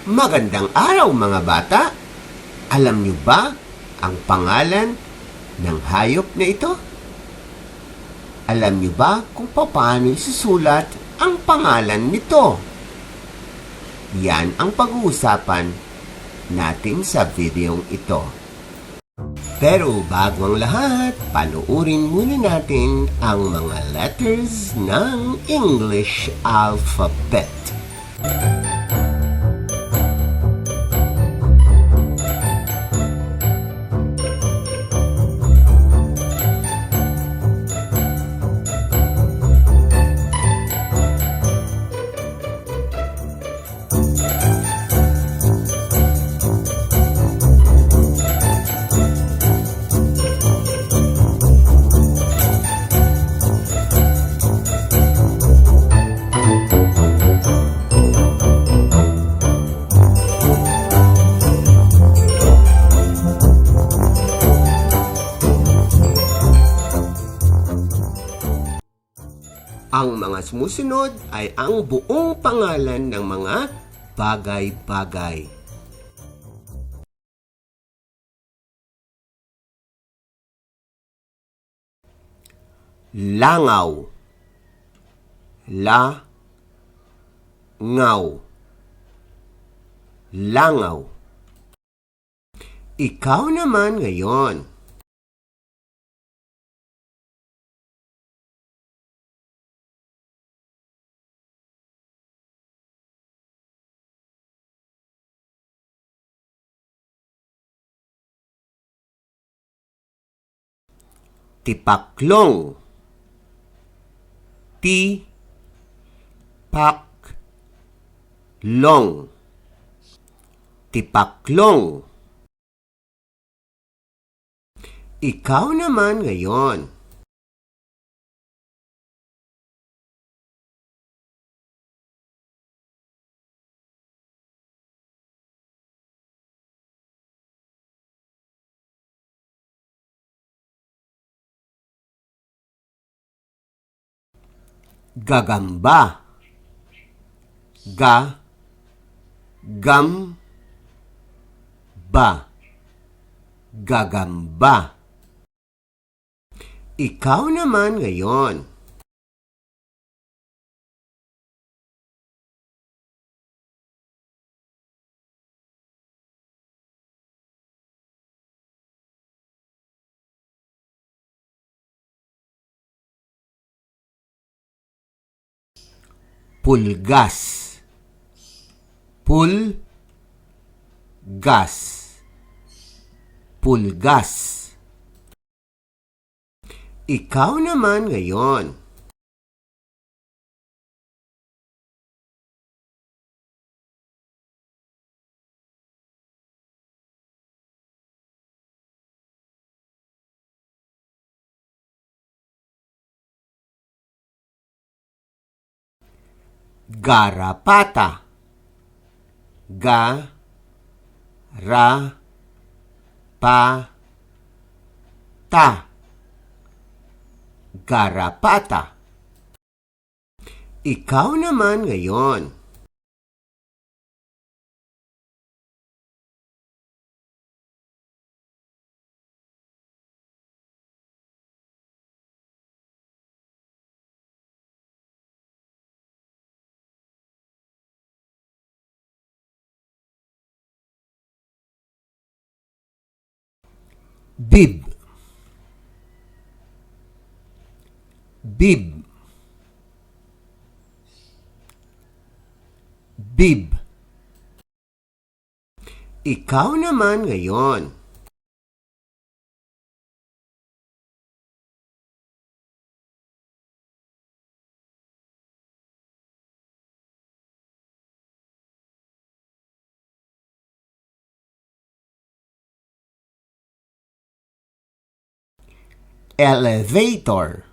Magandang araw mga bata! Alam niyo ba ang pangalan ng hayop na ito? Alam niyo ba kung paano isusulat ang pangalan nito? Yan ang pag-uusapan natin sa videong ito. Pero bago ang lahat, panuurin muna natin ang mga letters ng English alphabet. Ang mga sumusunod ay ang buong pangalan ng mga bagay-bagay. Langaw, langaw, langaw. Ikaw naman ngayon. Tipaklong, tipaklong, tipaklong. Ikaw naman ngayon. Gagamba, gagamba, gagamba. Ikaw naman ngayon. Pulgas, pulgas, pulgas. Ikaw naman ngayon. Garapata, garapata, garapata. Ikaw naman ngayon. Bib, bib, bib. Ikaw naman ngayon. Elevator,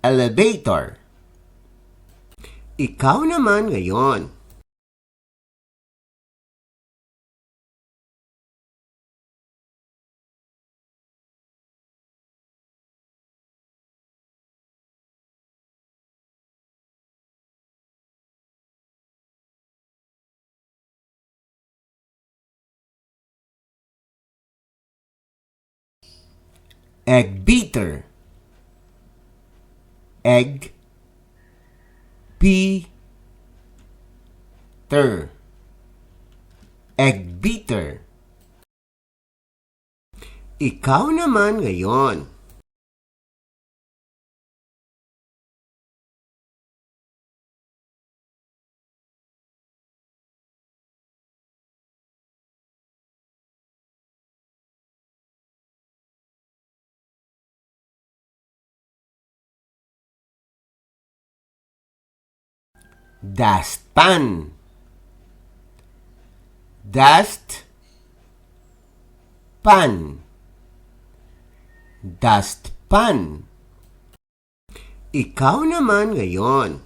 elevator. Ikaw naman ngayon. egg beater, egg beater, egg beater. Ikaw naman ngayon. Dustpan, dustpan, dustpan. Ikaw naman ngayon.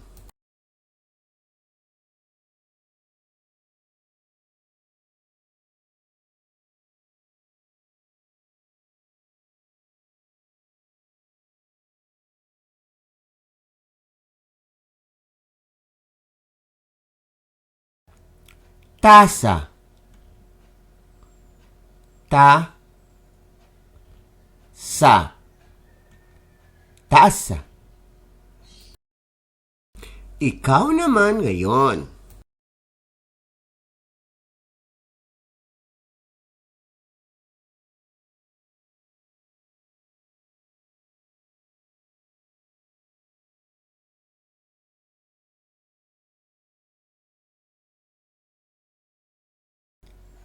Tasa, tasa. Ikaw naman ngayon.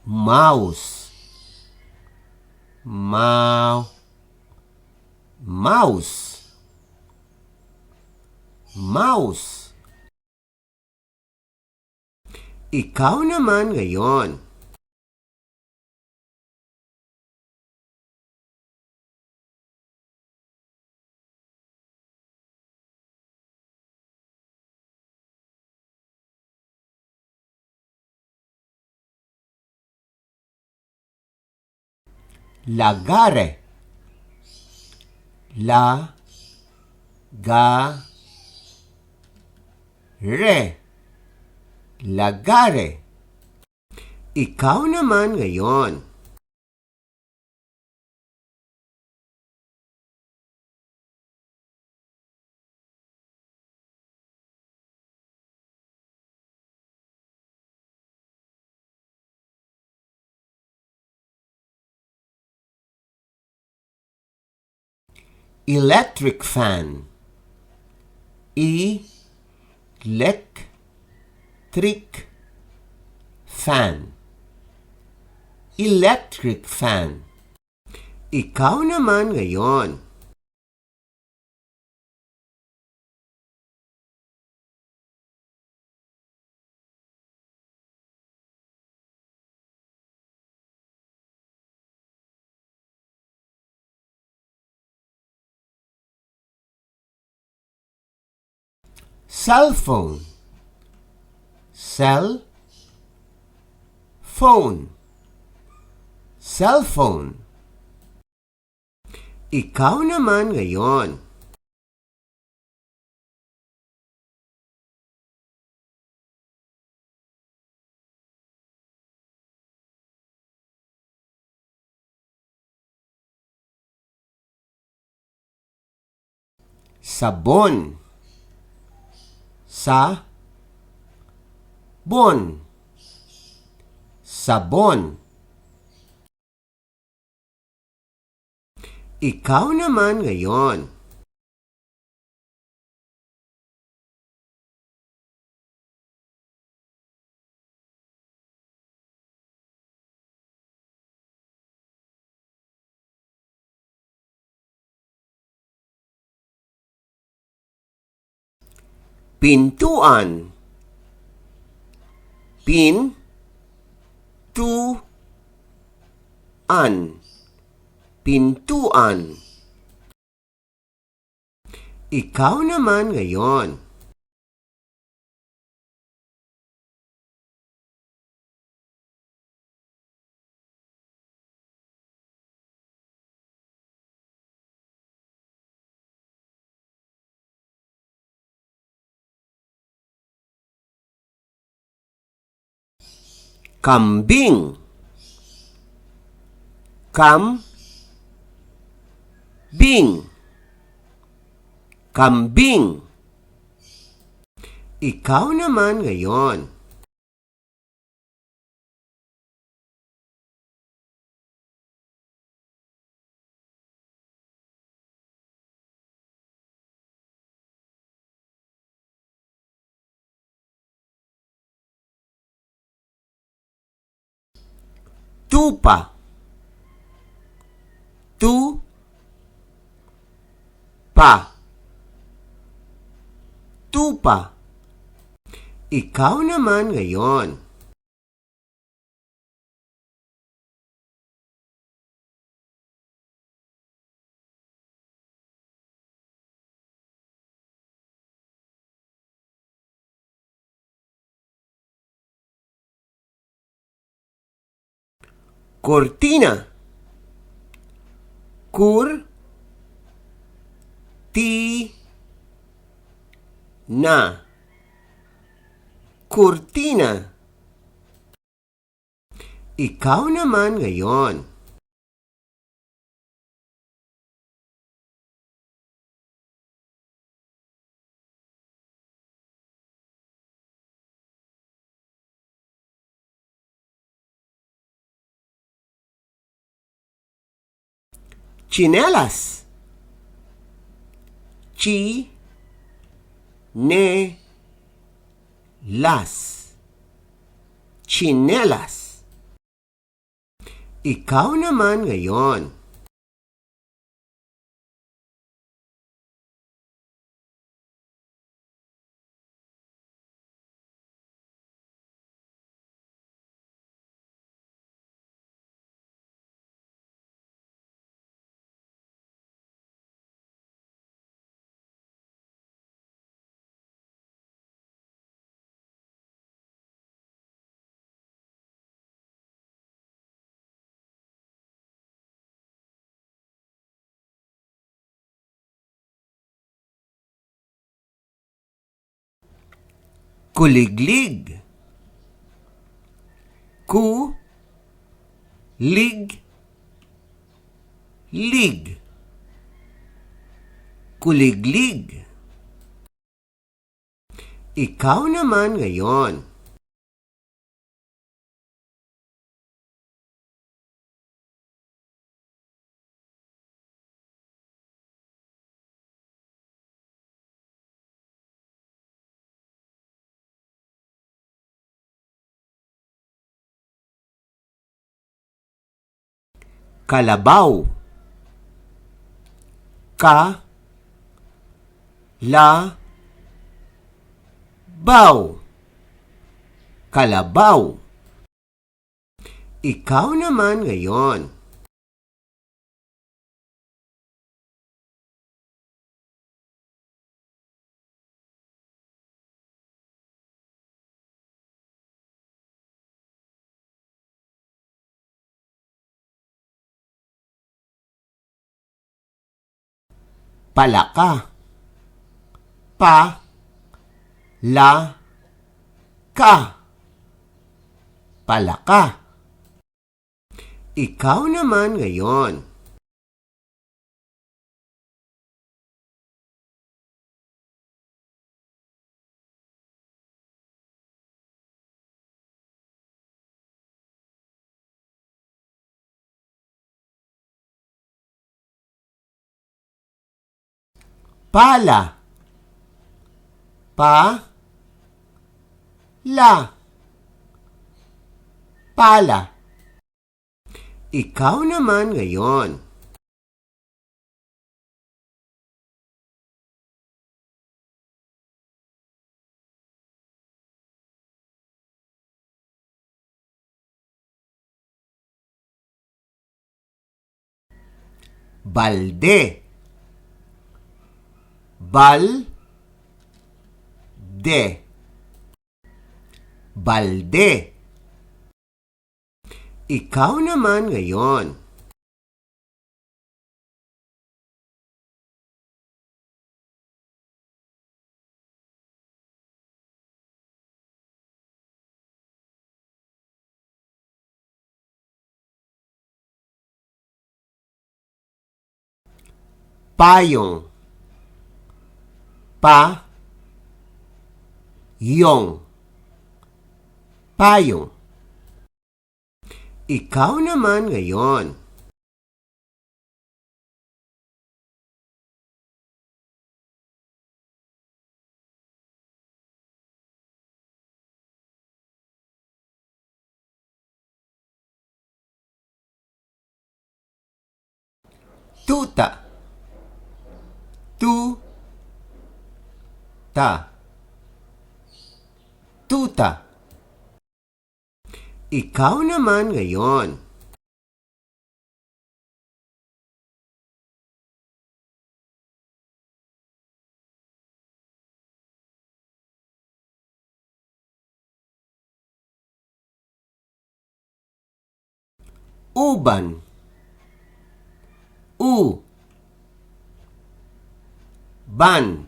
Mouse, mouse, mouse. Ikaw naman ngayon. Lagare, lagare. Ikaw naman ngayon. Electric fan, electric fan, electric fan. Ikaw naman ngayon. Cellphone, cellphone. Ikaw naman ngayon. Sabon, sabon. Ikaw naman ngayon. Pintuan, pintuan. Ikaw naman ngayon. Kambing, Bing. Kambing. Ikaw naman ngayon. Tupa. Pa. Tupa. Ikaw naman ngayon. Cortina. Na. Cortina. Ikaw naman ngayon. Chinelas. Las. Chinelas. Ikaw naman ngayon. Kuliglig. Lig. Kuliglig. Ikaw naman ngayon. Kalabaw. Kalabaw. Ikaw naman ngayon. Palaka. Palaka. Ikaw naman ngayon. Pala. Pala. Ikaw naman ngayon. Balde. Balde. Ikaw naman ngayon. payong, pa, yong, payong. Ikaw naman ngayon. Tuta, ta, tuta. Ikaw naman ngayon. Uban, ban,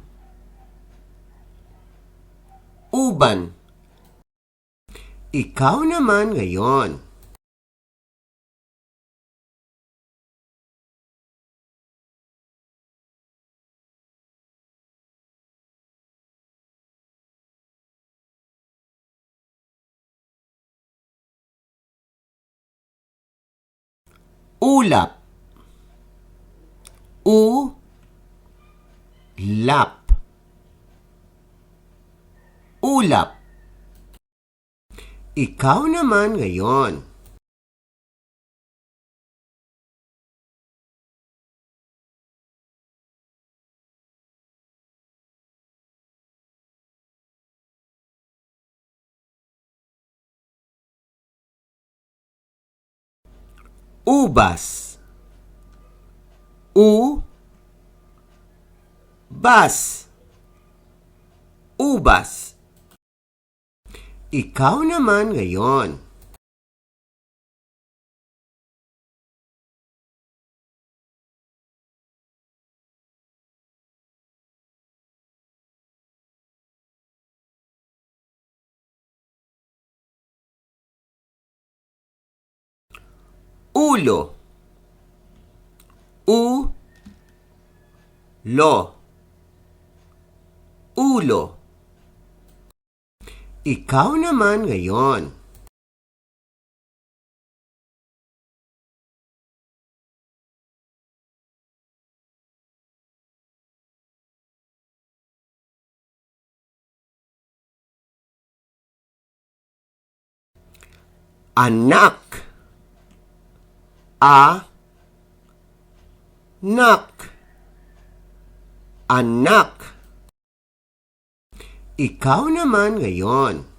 uban. Ikaw naman ngayon. Ulap, lap, ulap. Ikaw naman ngayon. Ubas, bas, ubas. Ikaw naman ngayon. Ulo, lo, ulo. Ikaw naman ngayon. Anak, nak, anak. Ikaw naman ngayon.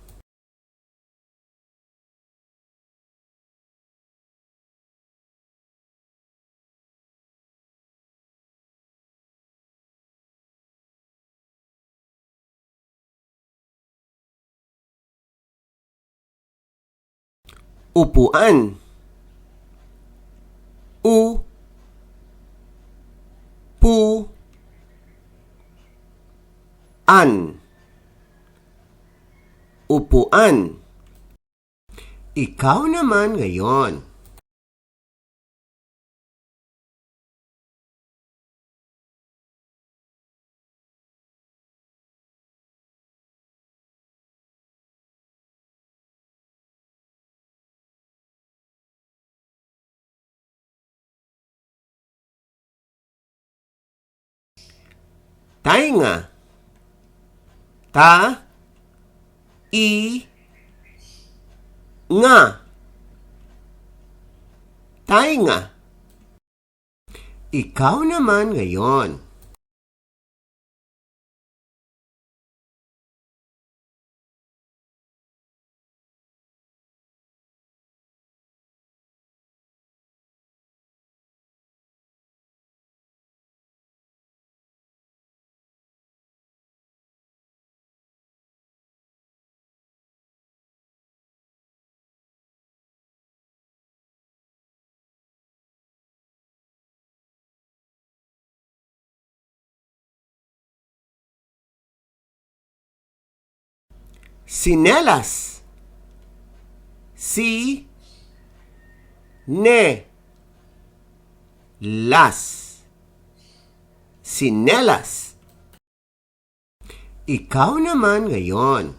Upuan, an, upuan. Ikaw naman ngayon. Tainga, ta, nga. Tainga. Ikaw naman ngayon. Sinelas, las. Sinelas. Ikaw naman ngayon.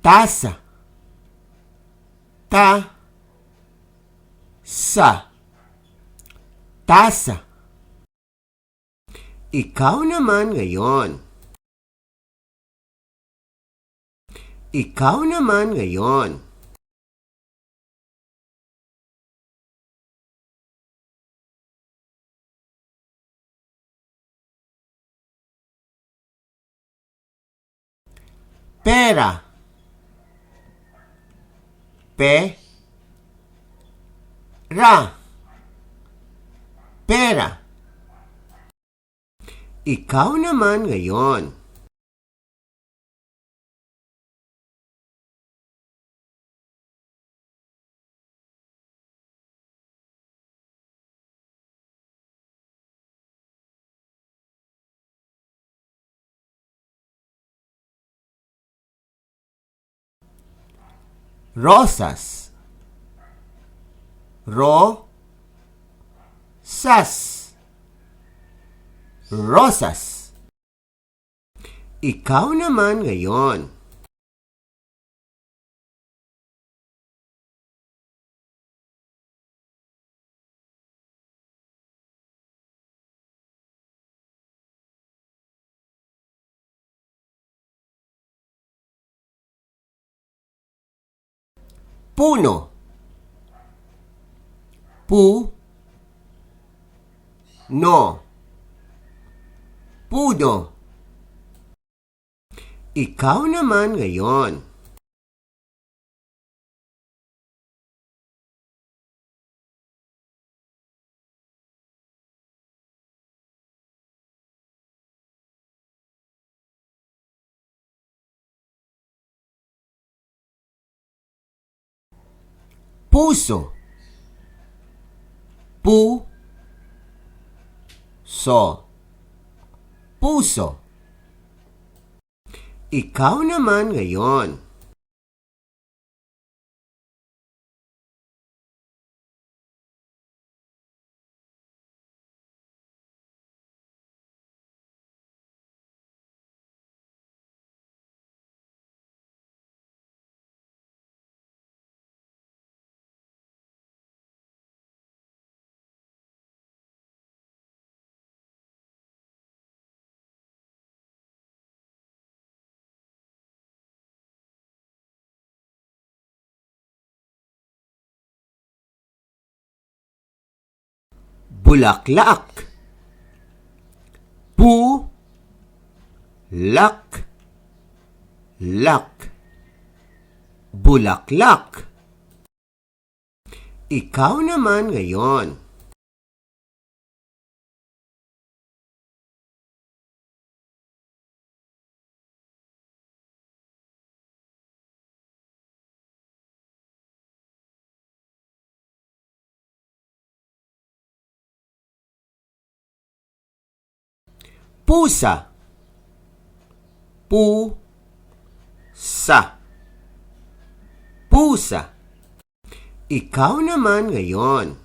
Tasa. Sa. Tasa. Ikaw naman ngayon. Ikaw naman ngayon. Pera. Pera. Ikaw naman ngayon. Rosas. Rosas. Ikaw naman ngayon. Puno. Puno. Ikaw naman ngayon. Puso. Puso. Ikaw naman ngayon. Bulaklak. Bulaklak. Ikaw naman ngayon. Pusa. Pusa. Ikaw naman ngayon.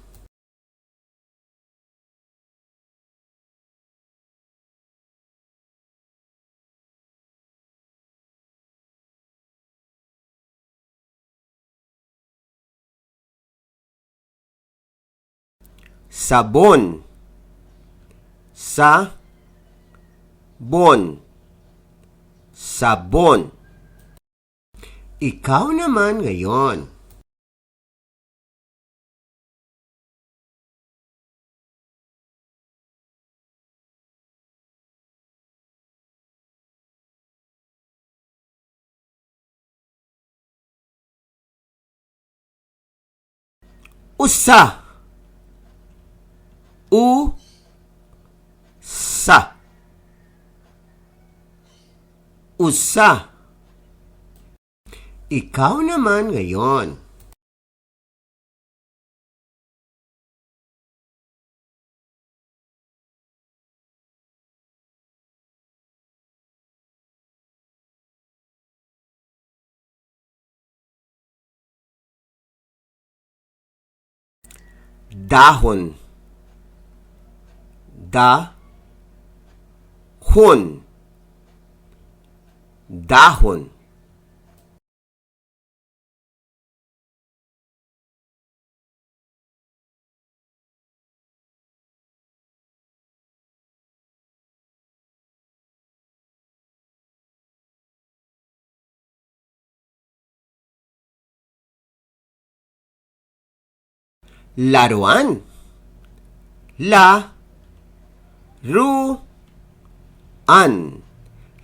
Sabon. Sabon. Ikaw naman ngayon. Usa. Usa. Ikaw naman ngayon. dahon, dahon, dahon. Laruan, la-ru-an,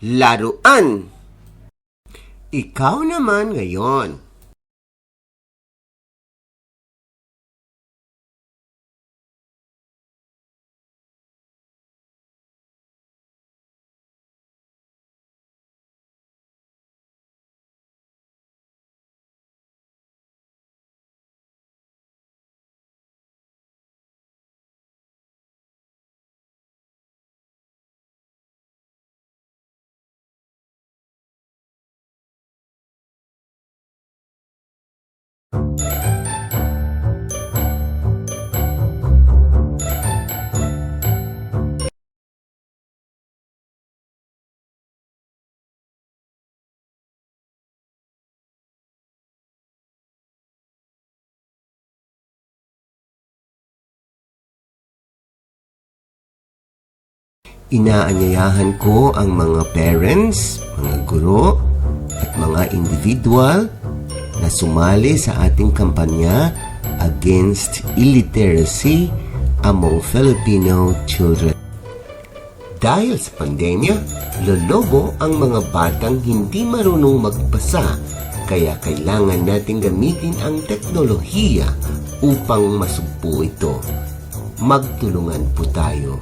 laruan. Ikaw naman ngayon. Inaanyayahan ko ang mga parents, mga guro, at mga individual na sumali sa ating kampanya against illiteracy among Filipino children. Dahil sa pandemya, lolobo ang mga batang hindi marunong magbasa, kaya kailangan natin gamitin ang teknolohiya upang masugpo ito. Magtulungan po tayo.